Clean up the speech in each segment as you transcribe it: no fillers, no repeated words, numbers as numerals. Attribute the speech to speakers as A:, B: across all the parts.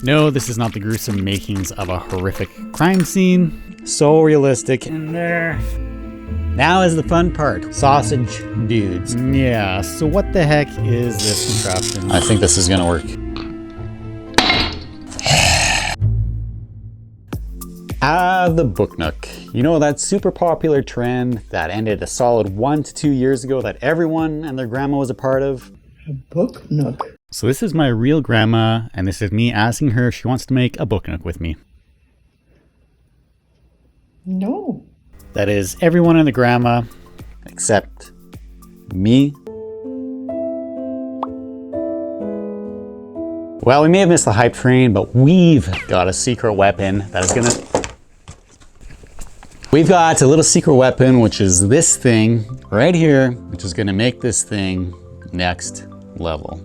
A: No, this is not the gruesome makings of a horrific crime scene. So realistic in there. Now is the fun part. Sausage dudes. Yeah, so what the heck is this contraption?
B: I think this is gonna work. The Book Nook. You know that super popular trend that ended a solid 1 to 2 years ago that everyone and their grandma was a part of?
C: A book nook.
A: So this is my real grandma, and this is me asking her if she wants to make a book nook with me.
C: No.
A: That is everyone and the grandma,
B: Except me. Well, we may have missed the hype train, but we've got a secret weapon that is gonna... We've got a little secret weapon, which is this thing right here, which is gonna make this thing next level.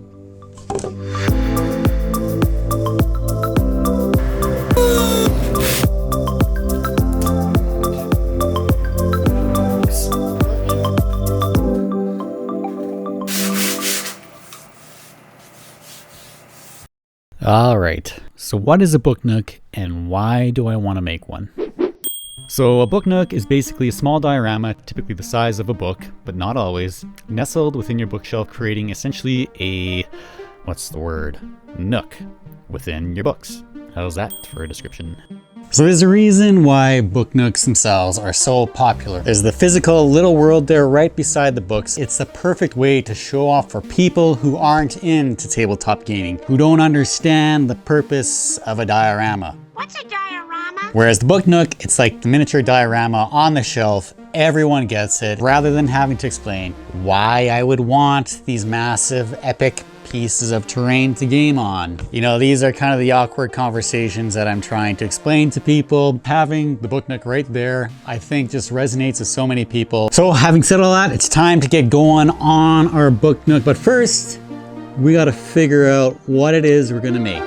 A: All right, so what is a book nook and why do I want to make one? So a book nook is basically a small diorama, typically the size of a book, but not always, nestled within your bookshelf, creating essentially a, what's the word, nook within your books. How's that for a description?
B: So there's a reason why book nooks themselves are so popular. There's the physical little world there right beside the books. It's the perfect way to show off for people who aren't into tabletop gaming, who don't understand the purpose of a diorama.
D: What's a diorama?
B: Whereas the book nook, it's like the miniature diorama on the shelf. Everyone gets it, rather than having to explain why I would want these massive, epic pieces of terrain to game on. You know, these are kind of the awkward conversations that I'm trying to explain to people. Having the book nook right there, I think just resonates with so many people. So having said all that, it's time to get going on our book nook. But first, we gotta figure out what it is we're gonna make.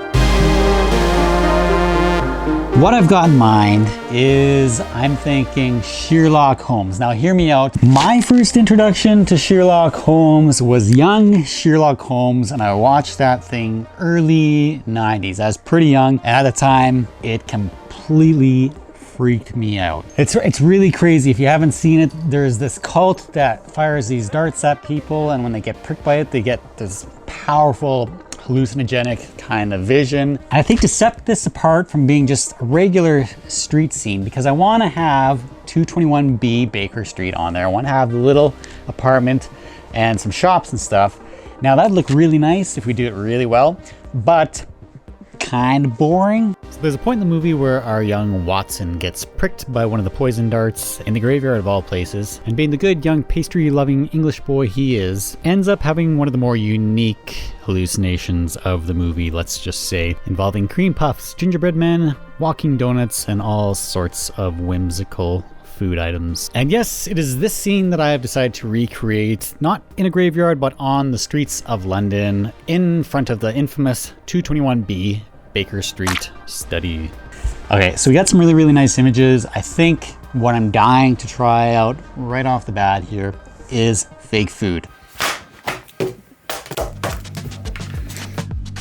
B: What I've got in mind is I'm thinking Sherlock Holmes. Now hear me out. My first introduction to Sherlock Holmes was young Sherlock Holmes, and I watched that thing early 90s. I was pretty young, and at the time it completely freaked me out. It's really crazy. If you haven't seen it, there's this cult that fires these darts at people, and when they get pricked by it, they get this powerful hallucinogenic kind of vision. I think to set this apart from being just a regular street scene, because I want to have 221B Baker Street on there. I want to have the little apartment and some shops and stuff. Now that'd look really nice if we do it really well, but kind of boring.
A: So there's a point in the movie where our young Watson gets pricked by one of the poison darts in the graveyard of all places, and being the good young pastry-loving English boy he is, ends up having one of the more unique hallucinations of the movie, let's just say, involving cream puffs, gingerbread men, walking donuts, and all sorts of whimsical food items. And yes, it is this scene that I have decided to recreate, not in a graveyard, but on the streets of London, in front of the infamous 221B Baker Street study.
B: Okay, so we got some really nice images. I think what I'm dying to try out right off the bat here is fake food.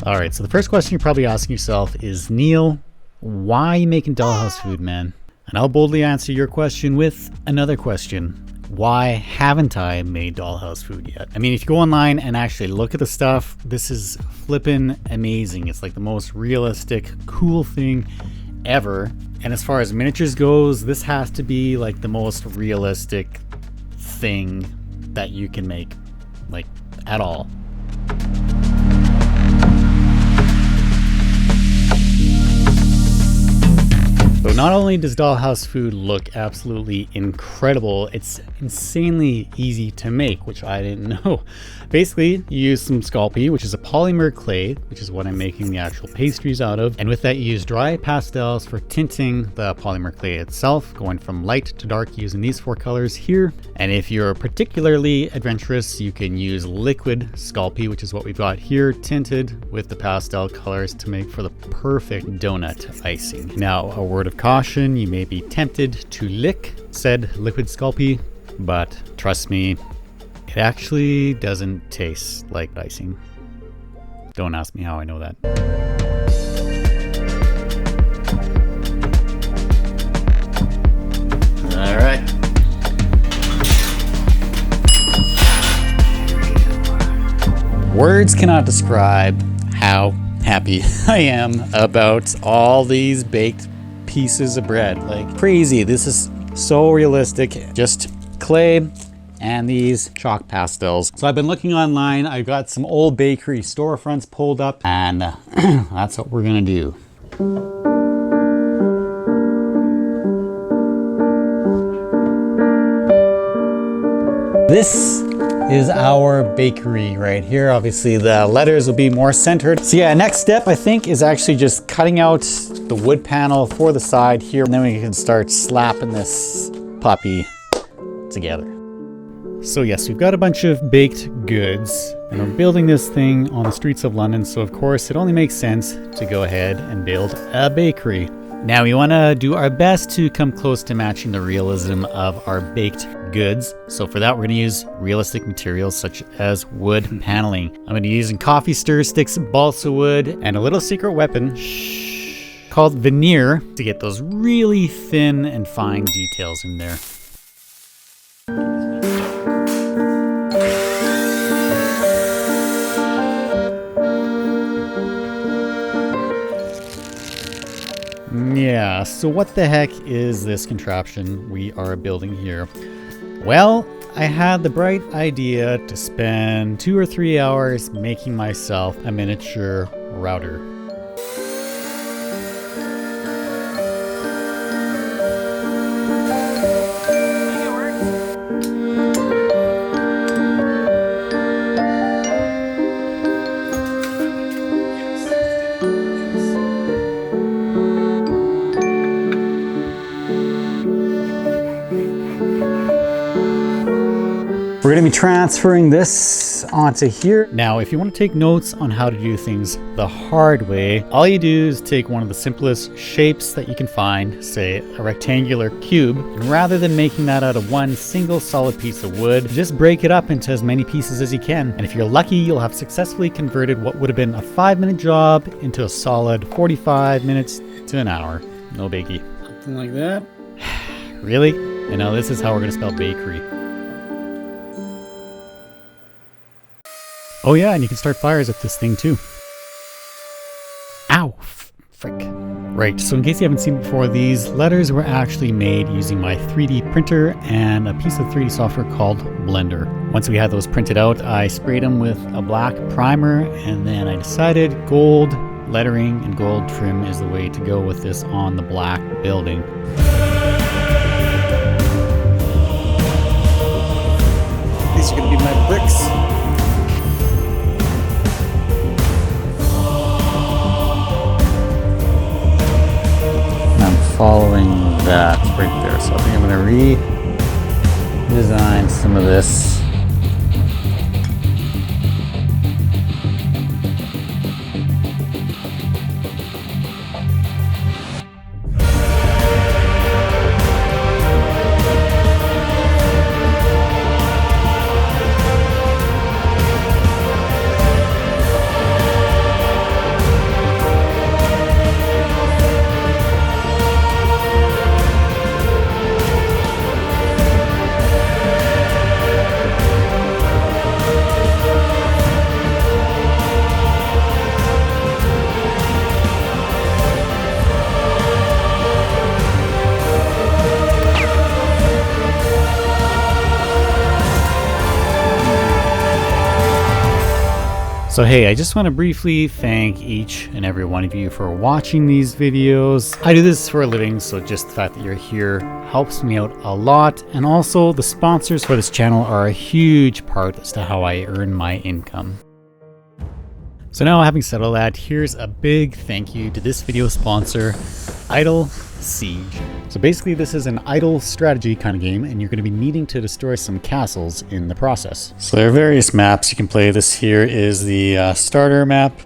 A: All right, so the first question you're probably asking yourself is, Neil, why are you making dollhouse food, man? And I'll boldly answer your question with another question. Why haven't I made dollhouse food yet? I mean, if you go online and actually look at the stuff, this is flippin' amazing. It's like the most realistic, cool thing ever. And as far as miniatures goes, this has to be like the most realistic thing that you can make, like, at all. So not only does dollhouse food look absolutely incredible, it's insanely easy to make, which I didn't know. Basically, you use some Sculpey, which is a polymer clay, which is what I'm making the actual pastries out of. And with that, you use dry pastels for tinting the polymer clay itself, going from light to dark using these 4 colors here. And if you're particularly adventurous, you can use liquid Sculpey, which is what we've got here, tinted with the pastel colors to make for the perfect donut icing. Now, a word of caution, you may be tempted to lick said liquid Sculpey, but trust me, it actually doesn't taste like icing. Don't ask me how I know that.
B: Words cannot describe how happy I am about all these baked pieces of bread. Like crazy. This is so realistic. Just clay and these chalk pastels. So I've been looking online. I got some old bakery storefronts pulled up, and that's what we're gonna do. This is our bakery right here. Obviously the letters will be more centered. So yeah, next step I think is actually just cutting out the wood panel for the side here, and then we can start slapping this puppy together.
A: So yes, we've got a bunch of baked goods and we're building this thing on the streets of London. So of course it only makes sense to go ahead and build a bakery. Now we want to do our best to come close to matching the realism of our baked goods. So for that, we're going to use realistic materials such as wood paneling. I'm going to be using coffee stir sticks, balsa wood, and a little secret weapon called veneer to get those really thin and fine details in there. Yeah, so what the heck is this contraption we are building here? Well, I had the bright idea to spend 2 or 3 hours making myself a miniature router.
B: We're going to be transferring this onto here.
A: Now, if you want to take notes on how to do things the hard way, all you do is take one of the simplest shapes that you can find, say a rectangular cube, and rather than making that out of one single solid piece of wood, just break it up into as many pieces as you can. And if you're lucky, you'll have successfully converted what would have been a 5-minute job into a solid 45 minutes to an hour. No biggie. Something like that. Really? And now this is how we're going to spell bakery. Oh yeah, and you can start fires with this thing too. Ow! Frick. Right, so in case you haven't seen before, these letters were actually made using my 3D printer and a piece of 3D software called Blender. Once we had those printed out, I sprayed them with a black primer, and then I decided gold lettering and gold trim is the way to go with this on the black building. These are going to be my bricks.
B: Following that right there. So I think I'm going to redesign some of this.
A: So hey, I just want to briefly thank each and every one of you for watching these videos. I do this for a living, so just the fact that you're here helps me out a lot. And also the sponsors for this channel are a huge part as to how I earn my income. So now, having said all that, here's a big thank you to this video sponsor, Idle Siege. So basically this is an idle strategy kind of game, and you're going to be needing to destroy some castles in the process. So there are various maps you can play. This here is the starter map.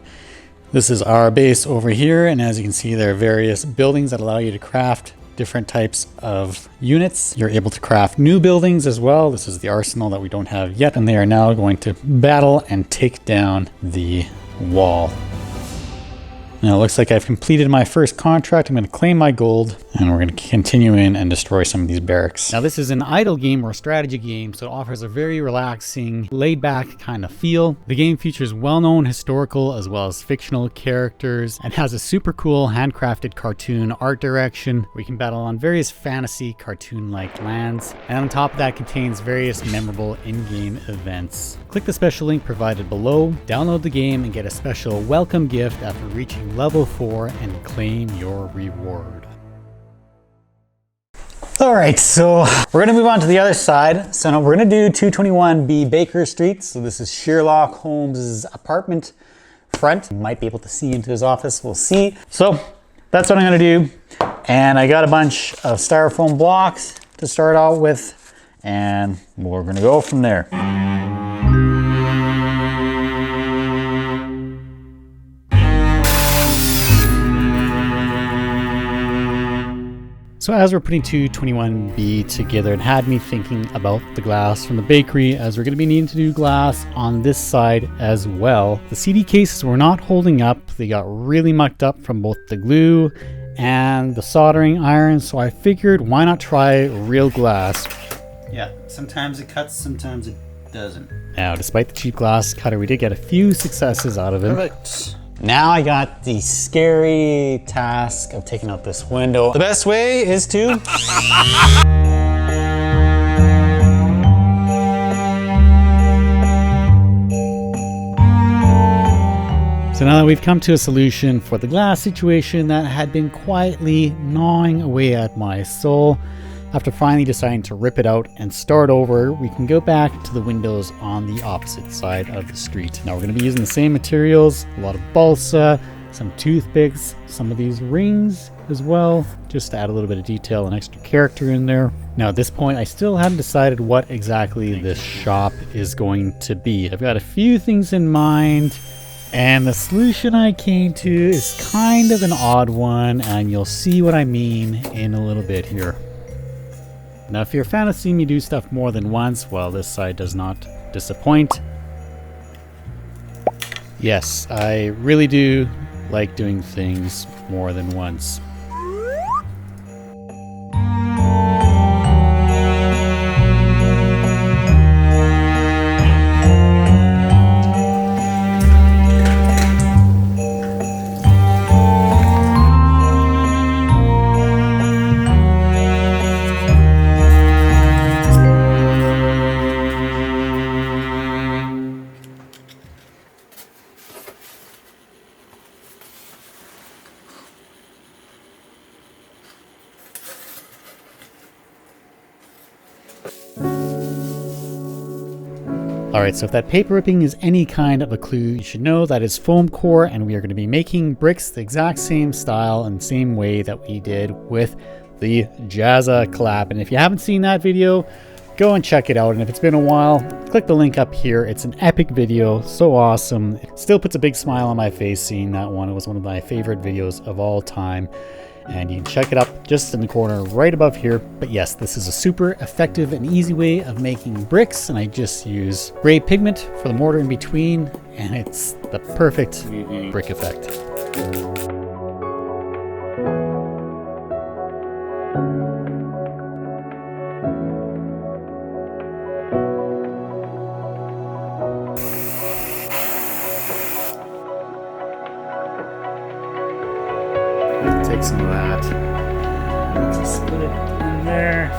A: This is our base over here, and as you can see, there are various buildings that allow you to craft different types of units. You're able to craft new buildings as well. This is the arsenal that we don't have yet, and they are now going to battle and take down the wall.
B: Now it looks like I've completed my first contract. I'm going to claim my gold and we're going to continue in and destroy some of these barracks.
A: Now this is an idle game or a strategy game, so it offers a very relaxing, laid back kind of feel. The game features well-known historical as well as fictional characters and has a super cool handcrafted cartoon art direction where you can battle on various fantasy cartoon-like lands. And on top of that contains various memorable in-game events. Click the special link provided below, download the game and get a special welcome gift after reaching level 4 and claim your reward.
B: All right, so we're gonna move on to the other side. So now we're gonna do 221B Baker Street. So this is Sherlock Holmes's apartment front. You might be able to see into his office, we'll see. So that's what I'm gonna do. And I got a bunch of styrofoam blocks to start out with, and we're gonna go from there.
A: So as we're putting 221B together, it had me thinking about the glass from the bakery, as we're going to be needing to do glass on this side as well. The CD cases were not holding up. They got really mucked up from both the glue and the soldering iron, so I figured why not try real glass.
B: Yeah, sometimes it cuts, sometimes it doesn't.
A: Now, despite the cheap glass cutter, we did get a few successes out of it.
B: Perfect. Now I got the scary task of taking out this window. The best way is to...
A: So now that we've come to a solution for the glass situation that had been quietly gnawing away at my soul, after finally deciding to rip it out and start over, we can go back to the windows on the opposite side of the street. Now we're going to be using the same materials, a lot of balsa, some toothpicks, some of these rings as well, just to add a little bit of detail and extra character in there. Now at this point, I still haven't decided what exactly this shop is going to be. I've got a few things in mind, and the solution I came to is kind of an odd one, and you'll see what I mean in a little bit here. Now, if you're a fan of seeing me do stuff more than once, well, this side does not disappoint. Yes, I really do like doing things more than once. Alright, so if that paper ripping is any kind of a clue, you should know that it's foam core, and we are going to be making bricks the exact same style and same way that we did with the Jazza collab. And if you haven't seen that video, go and check it out. And if it's been a while, click the link up here. It's an epic video, so awesome. It still puts a big smile on my face seeing that one. It was one of my favorite videos of all time. And you can check it up just in the corner right above here. But yes, this is a super effective and easy way of making bricks, and I just use gray pigment for the mortar in between, and it's the perfect brick effect. Take some of that and just put it in there.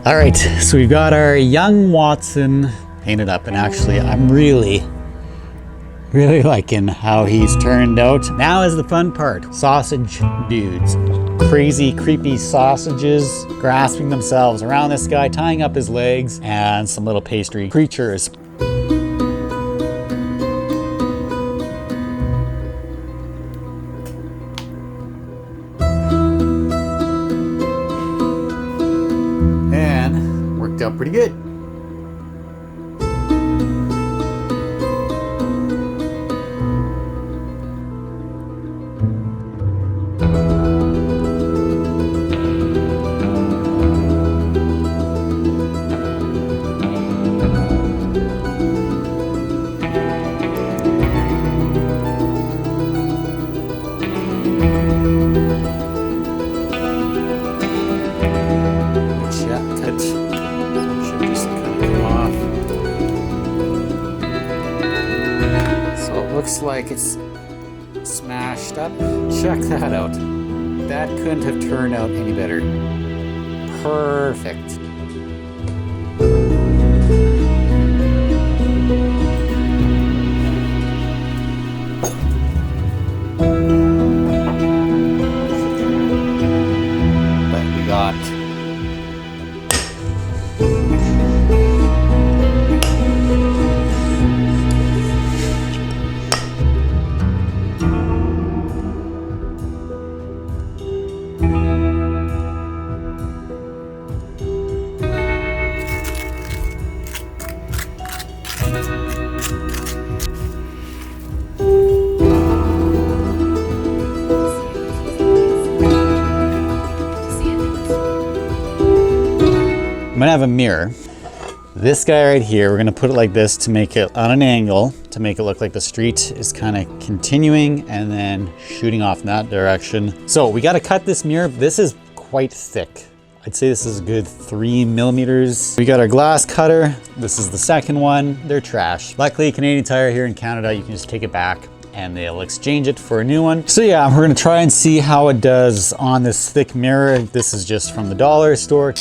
A: All right, so we've got our young Watson painted up, and actually I'm really
B: Really liking how he's turned out. Now is the fun part. Sausage dudes. Crazy, creepy sausages grasping themselves around this guy, tying up his legs, and some little pastry creatures. And worked out pretty good. Looks like it's smashed up. Check that out. That couldn't have turned out any better. Perfect. But we got I'm gonna have a mirror. This guy right here, we're gonna put it like this to make it on an angle, to make it look like the street is kind of continuing and then shooting off in that direction. So we gotta cut this mirror. This is quite thick. I'd say this is a good 3 millimeters. We got our glass cutter. This is the second one. They're trash. Luckily, Canadian Tire here in Canada, you can just take it back and they'll exchange it for a new one. So yeah, we're gonna try and see how it does on this thick mirror. This is just from the dollar store.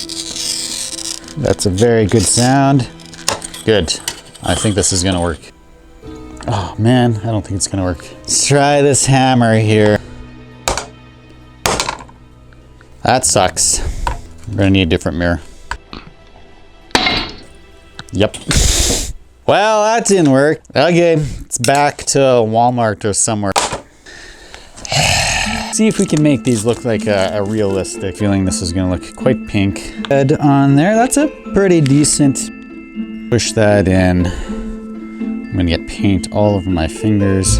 B: That's a very good sound. Good. I think this is gonna work. Oh man, I don't think it's gonna work. Let's try this hammer here. That sucks. We're gonna need a different mirror. Yep. Well, that didn't work. Okay, it's back to Walmart or somewhere. See if we can make these look like a realistic feeling. This is gonna look quite pink. Good on there, that's a pretty decent. Push that in. I'm gonna get paint all over my fingers.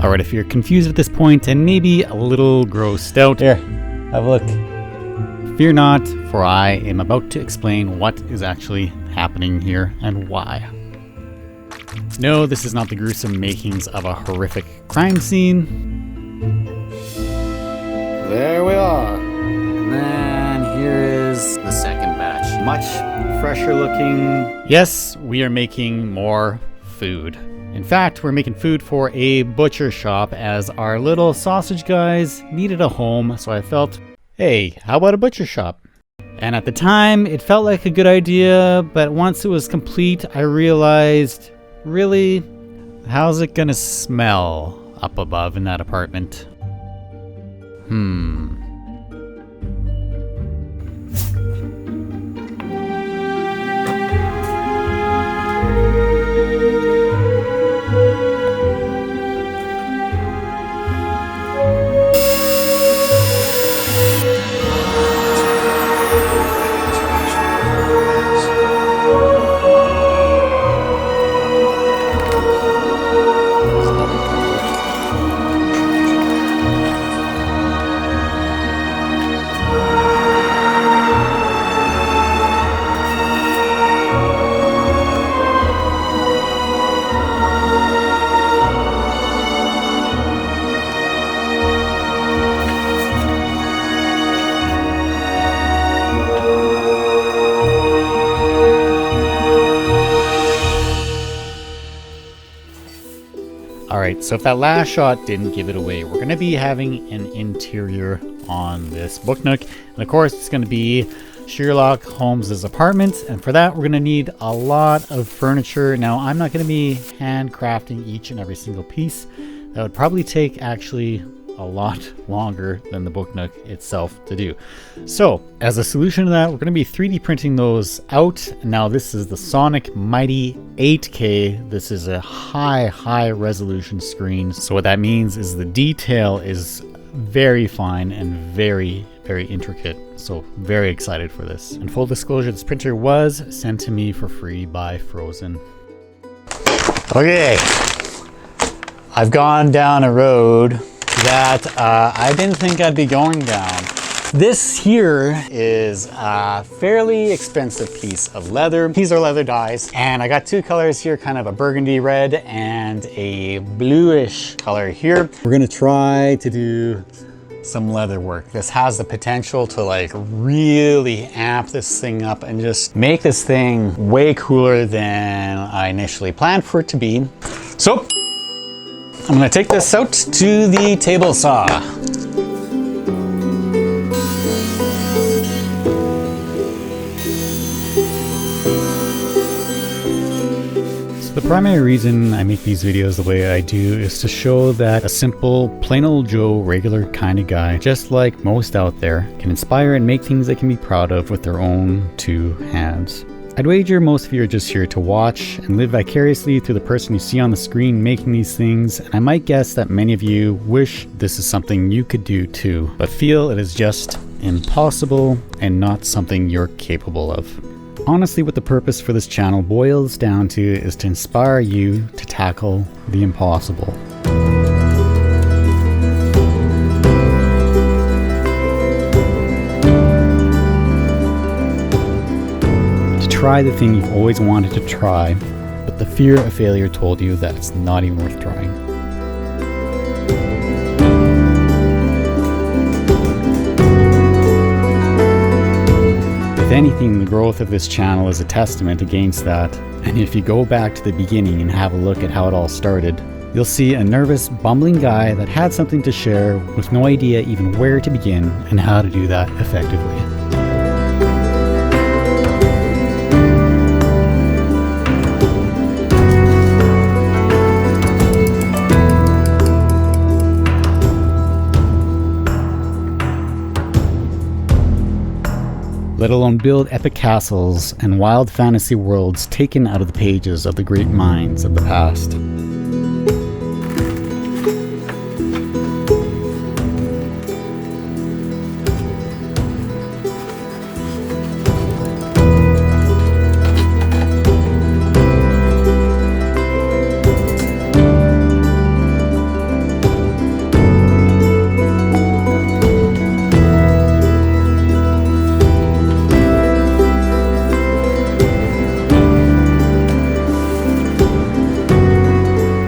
A: All right, if you're confused at this point and maybe a little grossed out,
B: Here, have a look.
A: fear not, for I am about to explain what is actually happening here and why. No, this is not the gruesome makings of a horrific crime scene. There we are. And then here is the second batch. Much fresher looking. Yes, we are making more food. In fact, we're making food for a butcher shop as our little sausage guys needed a home. So I felt, hey, how about a butcher shop? And at the time, it felt like a good idea. But once it was complete, I realized, really, how's it gonna smell up above in that apartment? Alright, so if that last shot didn't give it away, we're going to be having an interior on this book nook. And of course, it's going to be Sherlock Holmes's apartment, and for that we're going to need a lot of furniture. Now I'm not going to be handcrafting each and every single piece. That would probably take actually a lot longer than the Book Nook itself to do. So as a solution to that, we're going to be 3D printing those out. Now this is the Sonic Mighty 8K. This is a high resolution screen. So what that means is the detail is very fine and very intricate. So very excited for this. And full disclosure, this printer was sent to me for free by Frozen.
B: Okay, I've gone down a road that I didn't think I'd be going down. This here is a fairly expensive piece of leather. These are leather dyes, and I got two colors here, kind of a burgundy red and a bluish color here. We're gonna try to do some leather work. This has the potential to like really amp this thing up and just make this thing way cooler than I initially planned for it to be. So I'm gonna take this out to the table saw.
A: The primary reason I make these videos the way I do is to show that a simple, plain old Joe, regular kind of guy, just like most out there, can inspire and make things they can be proud of with their own two hands. I'd wager most of you are just here to watch and live vicariously through the person you see on the screen making these things, and I might guess that many of you wish this is something you could do too, but feel it is just impossible and not something you're capable of. Honestly, what the purpose for this channel boils down to is to inspire you to tackle the impossible. Try the thing you've always wanted to try, but the fear of failure told you that it's not even worth trying. If anything, the growth of this channel is a testament against that, and if you go back to the beginning and have a look at how it all started, you'll see a nervous, bumbling guy that had something to share with no idea even where to begin and how to do that effectively. Let alone build epic castles and wild fantasy worlds taken out of the pages of the great minds of the past.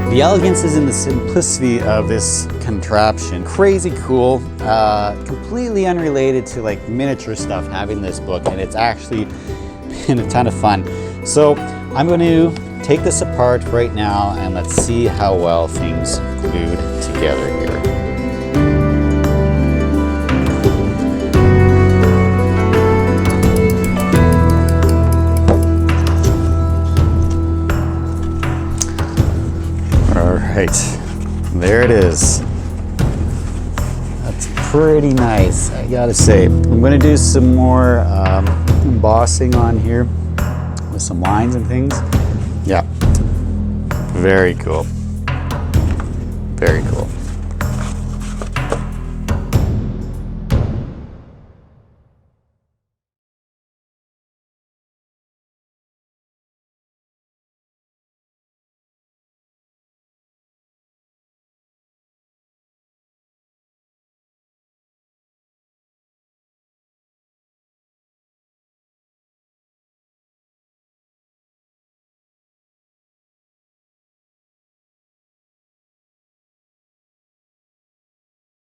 B: The elegance is in the simplicity of this contraption. Crazy cool, completely unrelated to like miniature stuff, having this book, and it's actually been a ton of fun. So I'm going to take this apart right now and let's see how well things glued together here. Right, there it is. That's pretty nice, I gotta say. I'm gonna do some more embossing on here with some lines and things. Yeah, very cool. Very cool.